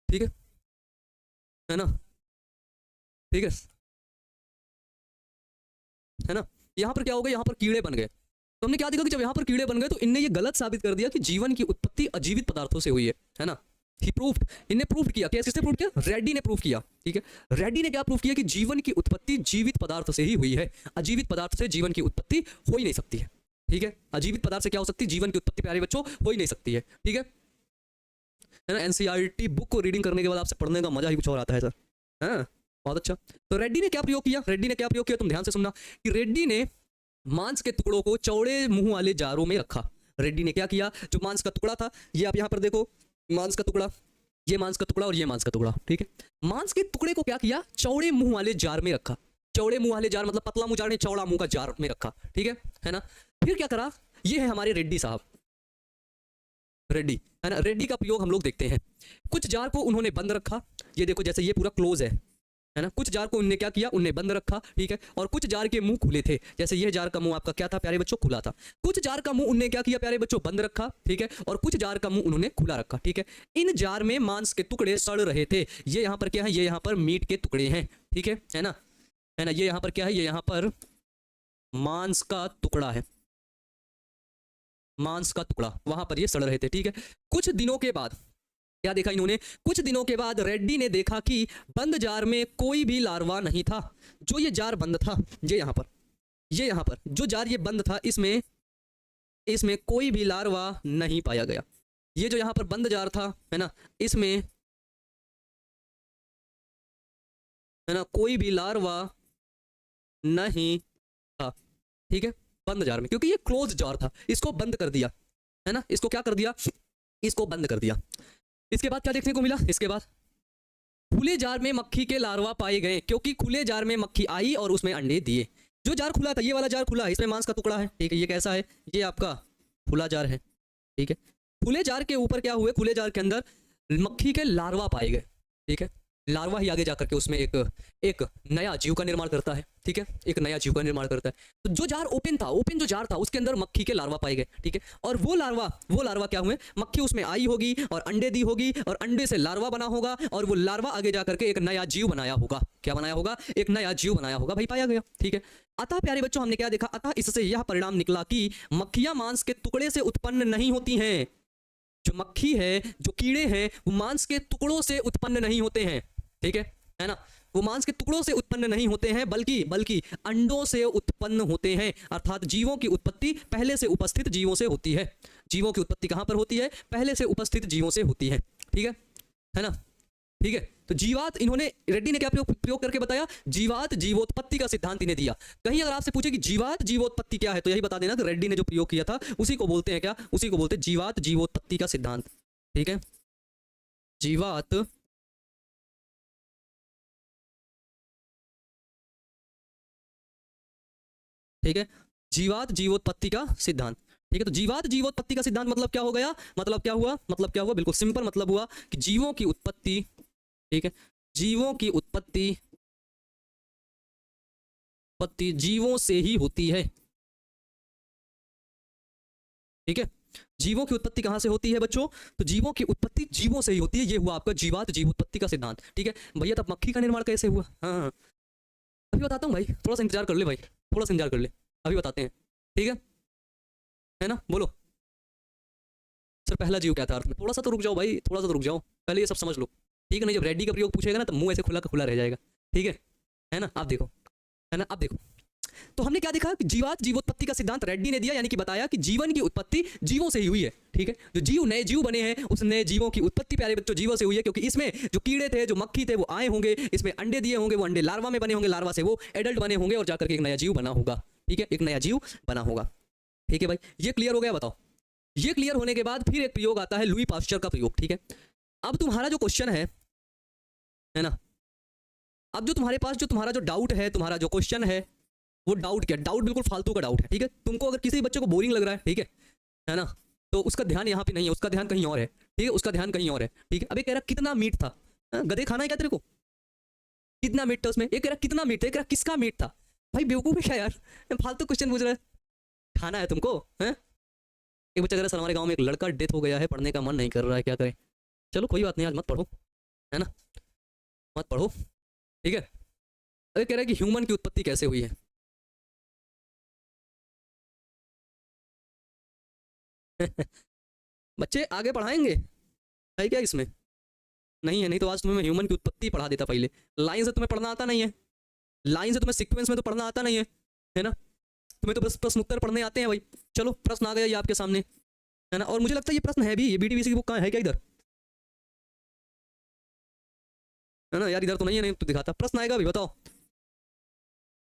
ठीक है ना, ठीक है ना। यहाँ पर क्या हो गया? यहाँ पर कीड़े बन गए। तो हमने क्या देखा कि जब यहाँ पर कीड़े बन गए तो इनने ये गलत साबित कर दिया कि जीवन की उत्पत्ति अजीवित पदार्थों से हुई है ना। ही प्रूव्ड, इन्हें प्रूव किया। क्या? किसने प्रूव किया? रेड्डी ने प्रूव किया, ठीक है। रेड्डी ने क्या प्रूव किया? कि जीवन की उत्पत्ति जीवित पदार्थ से ही हुई है, अजीवित पदार्थ से जीवन की उत्पत्ति हो ही नहीं सकती है, ठीक है। अजीवित पदार्थ से क्या हो सकती है? जीवन की उत्पत्ति प्यारे बच्चों हो ही नहीं सकती है, ठीक है ना। एनसीईआरटी बुक को रीडिंग करने के बाद आपसे पढ़ने का मजा ही कुछ और आता है सर, हाँ, बहुत अच्छा। तो रेड्डी ने क्या प्रयोग किया? तुम ध्यान से सुनना कि रेड्डी ने मांस के टुकड़ों को चौड़े मुंह वाले जारों में रखा। रेड्डी ने क्या किया? जो मांस का टुकड़ा था, ये आप यहाँ पर देखो, मांस का टुकड़ा, ये मांस का टुकड़ा और ये मांस का टुकड़ा, ठीक है। मांस के टुकड़े को क्या किया? चौड़े मुंह वाले जार में रखा। चौड़े मुंह वाले जार मतलब पतला मुंह जार ने चौड़ा मुंह का जार में रखा, ठीक है ना। फिर क्या करा? ये है हमारे रेड्डी साहब, रेड्डी, है ना। रेड्डी का प्रयोग हम लोग देखते हैं। कुछ जार को उन्होंने बंद रखा, ये देखो जैसे ये पूरा क्लोज है ना। कुछ जार को उन्होंने क्या किया? उन्हें बंद रखा, ठीक है। और कुछ जार के मुंह खुले थे, जैसे यह जार का मुंह आपका क्या था प्यारे बच्चों? खुला था। कुछ जार का मुंह उन्होंने क्या किया प्यारे बच्चों? बंद रखा, ठीक है। और कुछ जार का मुंह उन्होंने खुला रखा, ठीक है। इन जार में मांस के टुकड़े सड़ रहे थे। ये यहाँ पर क्या है? ये यहाँ पर मीट के टुकड़े हैं, ठीक है ना, है ना। ये यहाँ पर क्या है? ये यहाँ पर मांस का टुकड़ा है, मांस का टुकड़ा, वहां पर ये सड़ रहे थे, ठीक है। कुछ दिनों के बाद क्या देखा इन्होंने? कुछ दिनों के बाद रेड्डी ने देखा कि बंद जार में कोई भी लार्वा नहीं था। जो ये जार बंद था, ये यहाँ पर जो जार ये बंद था, इसमें कोई भी लार्वा नहीं पाया गया। ये जो यहाँ पर बंद जार था, है ना, इसमें, है ना, कोई भी लार्वा नहीं था, ठीक है, बंद जार में, क्योंकि ये क्लोज जार था, इसको बंद कर दिया, है ना। इसको क्या कर दिया? इसको बंद कर दिया। इसके बाद क्या देखने को मिला? इसके बाद खुले जार में मक्खी के लार्वा पाए गए, क्योंकि खुले जार में मक्खी आई और उसमें अंडे दिए। जो जार खुला था, ये वाला जार खुला है, इसमें मांस का टुकड़ा है, ठीक है। ये कैसा है? ये आपका खुला जार है, ठीक है। खुले जार के ऊपर क्या हुए? खुले जार के अंदर मक्खी के लार्वा पाए गए, ठीक है। लार्वा ही आगे जा करके उसमें एक एक नया जीव का निर्माण करता है, ठीक है, एक नया जीव का निर्माण करता है। तो जो जार ओपन था, ओपन जो जार था उसके अंदर मक्खी के लार्वा पाए गए, ठीक है, और वो लार्वा क्या हुए, मक्खी उसमें आई होगी और अंडे दी होगी और अंडे से लार्वा बना होगा और वो लार्वा आगे जा करके एक नया जीव बनाया होगा। क्या बनाया होगा, एक नया जीव बनाया होगा भाई, पाया गया, ठीक है। अतः प्यारे बच्चों हमने क्या देखा, अतः इससे यह परिणाम निकला कि मक्खियां मांस के टुकड़े से उत्पन्न नहीं होती हैं। जो मक्खी है, जो कीड़े हैं, वो मांस के टुकड़ों से उत्पन्न नहीं होते हैं, ठीक है ना, वो मांस के टुकड़ों से उत्पन्न नहीं होते हैं बल्कि बल्कि अंडों से उत्पन्न होते हैं। अर्थात जीवों की उत्पत्ति पहले से उपस्थित जीवों से होती है। जीवों की उत्पत्ति कहां पर होती है, पहले से उपस्थित जीवों से होती है, ठीक है ना, ठीक है। तो जीवात, इन्होंने रेड्डी ने क्या प्रयोग करके बताया, जीवात जीवोत्पत्ति का सिद्धांत इन्हें दिया। कहीं अगर आपसे पूछे कि जीवात जीवोत्पत्ति क्या है तो यही बता देना कि रेड्डी ने जो प्रयोग किया था उसी को बोलते हैं क्या, उसी को बोलते हैं जीवात जीवोत्पत्ति का सिद्धांत, ठीक है। जीवात ठीक है, जीवात जीवोत्पत्ति का सिद्धांत, ठीक है। तो जीवात जीवोत्पत्ति का सिद्धांत मतलब क्या हो गया, मतलब क्या हुआ, मतलब क्या हुआ, बिल्कुल सिंपल मतलब हुआ कि जीवों की उत्पत्ति, ठीक है, जीवों की उत्पत्ति उत्पत्ति जीवों से ही होती है, ठीक है। जीवों की उत्पत्ति कहां से होती है बच्चों, तो जीवों की उत्पत्ति जीवों से ही होती है। ये हुआ आपका जीवात जीवोत्पत्ति का सिद्धांत, ठीक है भैया। तब मक्खी का निर्माण कैसे हुआ, हाँ हाँ, अभी बताता हूँ भाई, थोड़ा सा इंतजार कर ले भाई, थोड़ा सा इंतजार कर ले, अभी बताते हैं, ठीक है ना, बोलो सर पहला जीव क्या था अर्थ में, थोड़ा सा तो रुक जाओ भाई, थोड़ा सा तो रुक जाओ, पहले ये सब समझ लो, ठीक है। नहीं जब रेड्डी का प्रयोग पूछेगा ना तो मुंह ऐसे खुला का खुला रह जाएगा, ठीक है ना। आप देखो, है ना, आप देखो, तो हमने क्या देखा कि जीवात जीवोत्पत्ति का सिद्धांत रेड्डी ने दिया, यानी कि बताया कि जीवन की उत्पत्ति जीवों से ही हुई है, ठीक है। जो जीव नए जीव बने हैं उस नए जीवों की उत्पत्ति प्यारे बच्चों जीवों से हुई है, क्योंकि इसमें जो कीड़े थे, जो मक्खी थे, वो आए होंगे, इसमें अंडे दिए होंगे, वो अंडे लार्वा में बने होंगे, लार्वा से वो एडल्ट बने होंगे और जाकर के एक नया जीव बना होगा, ठीक है, एक नया जीव बना होगा, ठीक है भाई। ये क्लियर हो गया, बताओ। ये क्लियर होने के बाद फिर एक प्रयोग आता है लुई पास्चर का प्रयोग, ठीक है। अब तुम्हारा जो क्वेश्चन है ना, अब जो तुम्हारे पास जो तुम्हारा जो डाउट है, तुम्हारा जो क्वेश्चन है, वो डाउट क्या, डाउट बिल्कुल फालतू का डाउट है, ठीक है। तुमको अगर किसी बच्चे को बोरिंग लग रहा है, ठीक है ना, तो उसका ध्यान यहाँ पे नहीं है, उसका ध्यान कहीं और है, ठीक है, उसका ध्यान कहीं और है, ठीक है। अब ये कह रहा कितना मीट था, गधे खाना है क्या तेरे को, कितना मीट था उसमें, ये कह रहा कितना मीट था, ये कह रहा किसका मीट था, भाई बेवकूफ है क्या यार, फालतू क्वेश्चन पूछ रहा है, खाना है तुमको, है। एक बच्चा कह रहा है सर हमारे गाँव में एक लड़का डेथ हो गया है, पढ़ने का मन नहीं कर रहा है, क्या करें, चलो कोई बात नहीं आज मत पढ़ो, है ना, मत पढ़ो, ठीक है। अरे कह रहा है कि ह्यूमन की उत्पत्ति कैसे हुई है बच्चे आगे पढ़ाएंगे, है क्या इसमें, नहीं है, नहीं तो आज तुम्हें मैं ह्यूमन की उत्पत्ति पढ़ा देता पहले, लाइन से तुम्हें पढ़ना आता नहीं है, लाइन से तुम्हें सीक्वेंस में तो पढ़ना आता नहीं है ना, तुम्हें तो बस प्रश्न उत्तर पढ़ने आते हैं भाई। चलो प्रश्न आ गया ये आपके सामने, है ना, और मुझे लगता है ये प्रश्न है भी, ये बीटीबीसी की बुक कहाँ है क्या इधर, है ना यार, इधर तो नहीं है, नहीं तो दिखाता, प्रश्न आएगा भी, बताओ।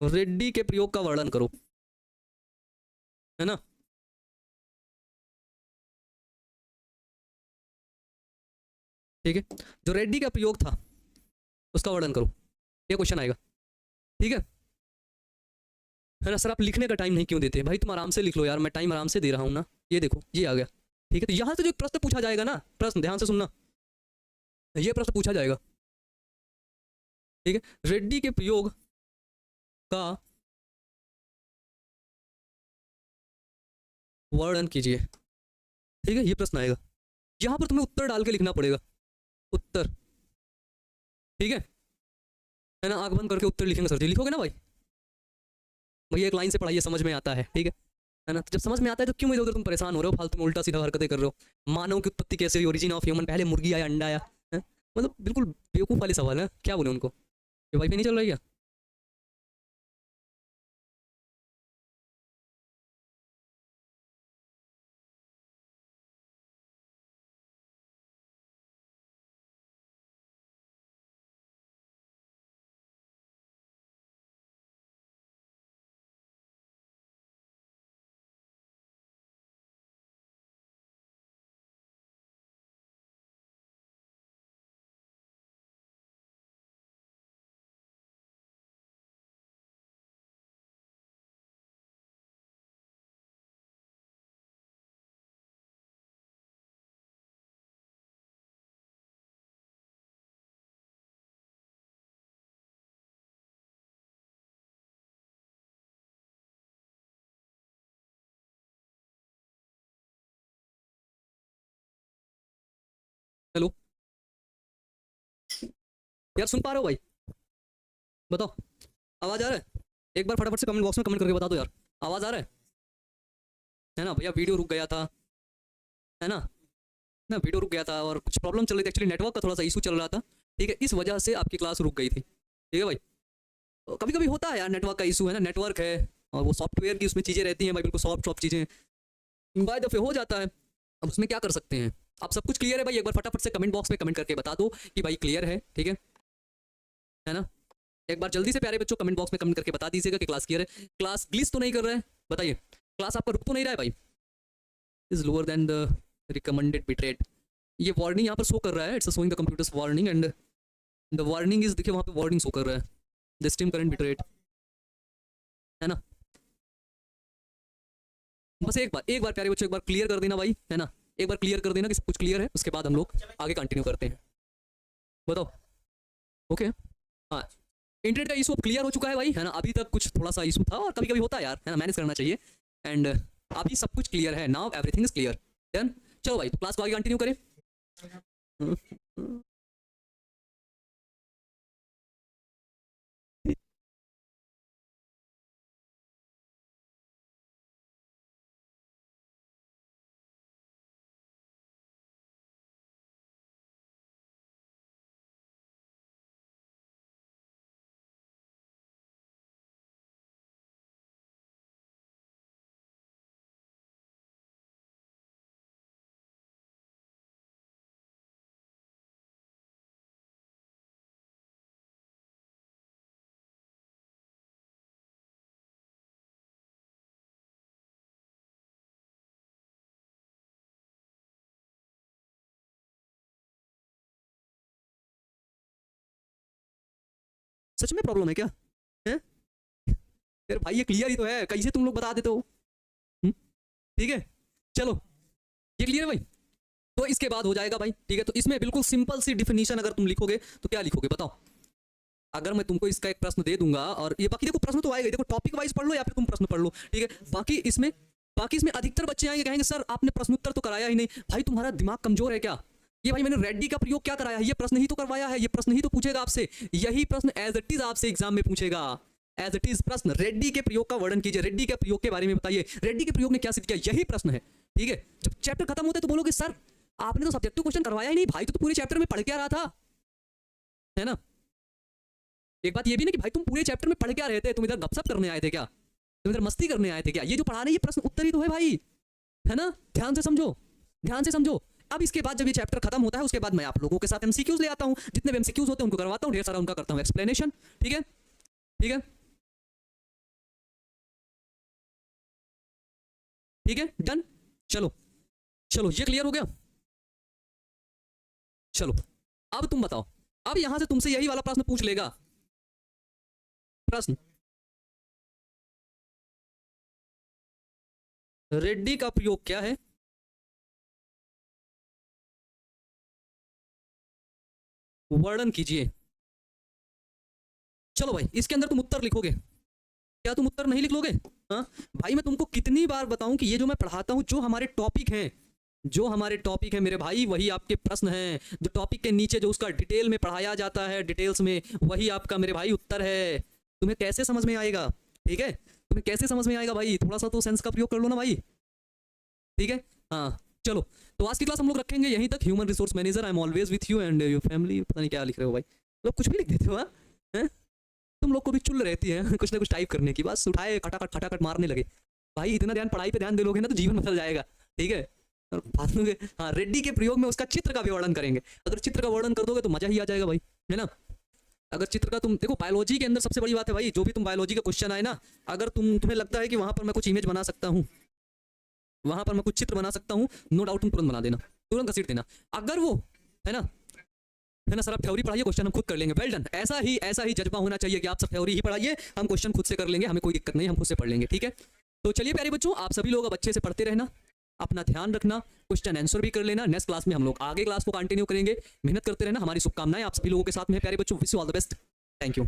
रेड्डी के प्रयोग का वर्णन करो, है ना, ठीक है, जो रेड्डी का प्रयोग था उसका वर्णन करो, ये क्वेश्चन आएगा, ठीक है ना। सर आप लिखने का टाइम नहीं क्यों देते भाई, तुम आराम से लिख लो यार, मैं टाइम आराम से दे रहा हूँ ना, ये देखो ये आ गया, ठीक है। तो यहाँ से जो प्रश्न पूछा जाएगा ना, प्रश्न ध्यान से सुनना, ये प्रश्न पूछा जाएगा, ठीक है, रेड्डी के प्रयोग का वर्णन कीजिए, ठीक है, ये प्रश्न आएगा, यहाँ पर तुम्हें उत्तर डाल के लिखना पड़ेगा, उत्तर, ठीक है ना, आंख बंद करके उत्तर लिखेंगे सर जी, लिखोगे ना भाई, भैया एक लाइन से पढ़ाइए समझ में आता है, ठीक है ना। तो जब समझ में आता है तो क्यों इधर उधर तुम परेशान हो रहे हो, फालतू में उल्टा सीधा हरकतें कर रहे हो, मानव की उत्पत्ति कैसे हुई, ओरिजिन ऑफ ह्यूमन, पहले मुर्गी आया अंडा आया, है? मतलब बिल्कुल बेवकूफ़ वाले सवाल है, क्या बोले उनको, ये वाईफाई नहीं चल रहा है क्या। यार सुन पा रहे हो भाई? बताओ, आवाज़ आ रहा है? एक बार फटाफट से कमेंट बॉक्स में कमेंट करके बता दो यार, आवाज़ आ रहा है ना भैया? वीडियो रुक गया था, है ना वीडियो रुक गया था और कुछ प्रॉब्लम चल रही थी, एक्चुअली नेटवर्क का थोड़ा सा इशू चल रहा था, ठीक है, इस वजह से आपकी क्लास रुक गई थी, ठीक है भाई। तो कभी कभी होता है यार, नेटवर्क का इशू है ना, नेटवर्क है और वो सॉफ्टवेयर की उसमें चीज़ें रहती हैं भाई, बिल्कुल सॉफ्ट चीज़ें, बाय दफ़े हो जाता है। अब उसमें क्या कर सकते हैं? आप सब कुछ क्लियर है भाई? एक बार फटाफट से कमेंट बॉक्स में कमेंट करके बता दो कि भाई क्लियर है, ठीक है ना? एक बार जल्दी से प्यारे बच्चों कमेंट बॉक्स में कमेंट करके बता दीजिएगा कि क्लास क्लियर है। क्लास ग्लिच तो नहीं कर रहा है? बताइए, क्लास आपका रुक तो नहीं रहा है भाई? Is lower than the recommended bit rate, ये वार्निंग यहाँ पर शो कर रहा है, it's showing the computers warning and the warning is, देखिए वहाँ पे वार्निंग शो कर रहा है, the stream current bit rate, है ना? बस एक बार प्यारे बच्चों एक बार क्लियर कर देना भाई, है ना? एक बार क्लियर कर देना कि सब कुछ क्लियर है, उसके बाद हम लोग आगे कंटिन्यू करते हैं। बताओ, ओके हाँ, इंटरनेट का इशू अब क्लियर हो चुका है भाई, है ना? अभी तक कुछ थोड़ा सा इशू था और कभी कभी होता है यार, है ना, मैनेज करना चाहिए, एंड अभी सब कुछ क्लियर है, now everything is clear. Done, चलो भाई, तो क्लास को आगे कंटिन्यू करें। सच में प्रॉब्लम है क्या? है यार भाई, ये क्लियर ही तो है, कैसे तुम लोग बता देते हो? ठीक है, चलो ये क्लियर है भाई, तो इसके बाद हो जाएगा भाई, ठीक है। तो इसमें बिल्कुल सिंपल सी डिफिनीशन अगर तुम लिखोगे तो क्या लिखोगे बताओ? अगर मैं तुमको इसका एक प्रश्न दे दूंगा, और ये बाकी देखो प्रश्न तो आएगा, देखो टॉपिक वाइज पढ़ लो या फिर तुम प्रश्न पढ़ लो, ठीक है। बाकी इसमें अधिकतर बच्चे आएंगे कहेंगे सर आपने प्रश्नोत्तर तो कराया ही नहीं। भाई तुम्हारा दिमाग कमजोर है क्या? ये भाई मैंने रेड्डी का प्रयोग क्या कराया है? ये प्रश्न ही तो करवाया है, ये प्रश्न ही तो पूछेगा आपसे, यही प्रश्न एज इट इज आपसे एग्जाम में पूछेगा, एज इट इज प्रश्न। रेड्डी के प्रयोग का वर्णन कीजिए, रेड्डी के प्रयोग के बारे में बताइए, रेड्डी के प्रयोग ने क्या सिद्ध किया, यही प्रश्न है, ठीक है। जब चैप्टर खत्म होता है तो बोलोगे सर आपने तो सब्जेक्टिव क्वेश्चन करवाया ही नहीं। भाई तो पूरे चैप्टर में पढ़ क्या रहा था, है ना? एक बात ये भी ना कि भाई तुम पूरे चैप्टर में पढ़ क्या रहे थे, तुम इधर गपशप करने आए थे क्या, तुम इधर मस्ती करने आए थे क्या? ये जो पढ़ा रहे ये प्रश्न उत्तर ही तो है भाई, है ना? ध्यान से समझो, ध्यान से समझो। अब इसके बाद जब ये चैप्टर खत्म होता है उसके बाद मैं आप लोगों के साथ एमसीक्यूज ले आता हूं, जितने भी एमसीक्यूज होते हैं उनको करवाता हूं, ढेर सारा उनका करता हूं एक्सप्लेनेशन, ठीक है, ठीक है, ठीक है, डन। चलो चलो ये क्लियर हो गया। चलो अब तुम बताओ, अब यहां से तुमसे यही वाला प्रश्न पूछ लेगा। प्रश्न, रेड्डी का प्रयोग क्या है? वर्णन कीजिए। चलो भाई इसके अंदर तुम उत्तर लिखोगे क्या? तुम उत्तर नहीं लिख लोगे? हाँ भाई, मैं तुमको कितनी बार बताऊं कि ये जो मैं पढ़ाता हूं, जो हमारे टॉपिक हैं, जो हमारे टॉपिक है मेरे भाई, वही आपके प्रश्न हैं। जो टॉपिक के नीचे जो उसका डिटेल में पढ़ाया जाता है, डिटेल्स में, वही आपका मेरे भाई उत्तर है। तुम्हें कैसे समझ में आएगा? ठीक है, तुम्हें कैसे समझ में आएगा भाई? थोड़ा सा तो सेंस का प्रयोग कर लो ना भाई, ठीक है। हाँ चलो, तो आज की क्लास हम लोग रखेंगे यहीं तक। Human resource manager, I am always with you and your family. पता नहीं क्या लिख रहे हो भाई, लोग कुछ भी लिख देते हो। हाँ, तुम लोग को भी चुल रहती है कुछ ना कुछ टाइप करने की, बस उठाए खटाखट मारने लगे। भाई इतना ध्यान पढ़ाई पे ध्यान दे लोगे ना तो जीवन बदल जाएगा, ठीक है। और बाद में हाँ, रेड्डी के प्रयोग में उसका चित्र का भी वर्णन करेंगे। अगर चित्र का वर्णन कर दोगे तो मजा ही आ जाएगा भाई, है ना। अगर चित्र का तुम देखो, बायोलॉजी के अंदर सबसे बड़ी बात है भाई, जो भी तुम बायोलॉजी का क्वेश्चन आए ना, अगर तुम्हें लगता है कि वहां पर मैं कुछ इमेज बना सकता हूँ, वहां पर मैं कुछ चित्र बना सकता हूँ, नो डाउट तुम तुरंत बना देना, तुरंत घसीट देना। अगर वो है ना सर आप थ्योरी पढ़ाइए, क्वेश्चन हम खुद कर लेंगे, वेल डन। ऐसा ही जज्बा होना चाहिए कि आप सब थ्योरी ही पढ़ाइए, हम क्वेश्चन खुद से कर लेंगे, हमें कोई दिक्कत नहीं, हम खुद से पढ़ लेंगे, ठीक है। तो चलिए प्यारे बच्चों, आप सभी लोग अब अच्छे से पढ़ते रहना, अपना ध्यान रखना, क्वेश्चन आंसर भी कर लेना। नेक्स्ट क्लास में हम लोग आगे क्लास को कंटिन्यू करेंगे, मेहनत करते रहना। हमारी शुभकामनाएं आप सभी लोगों के साथ में है प्यारे बच्चों। Wish you all the best, thank you.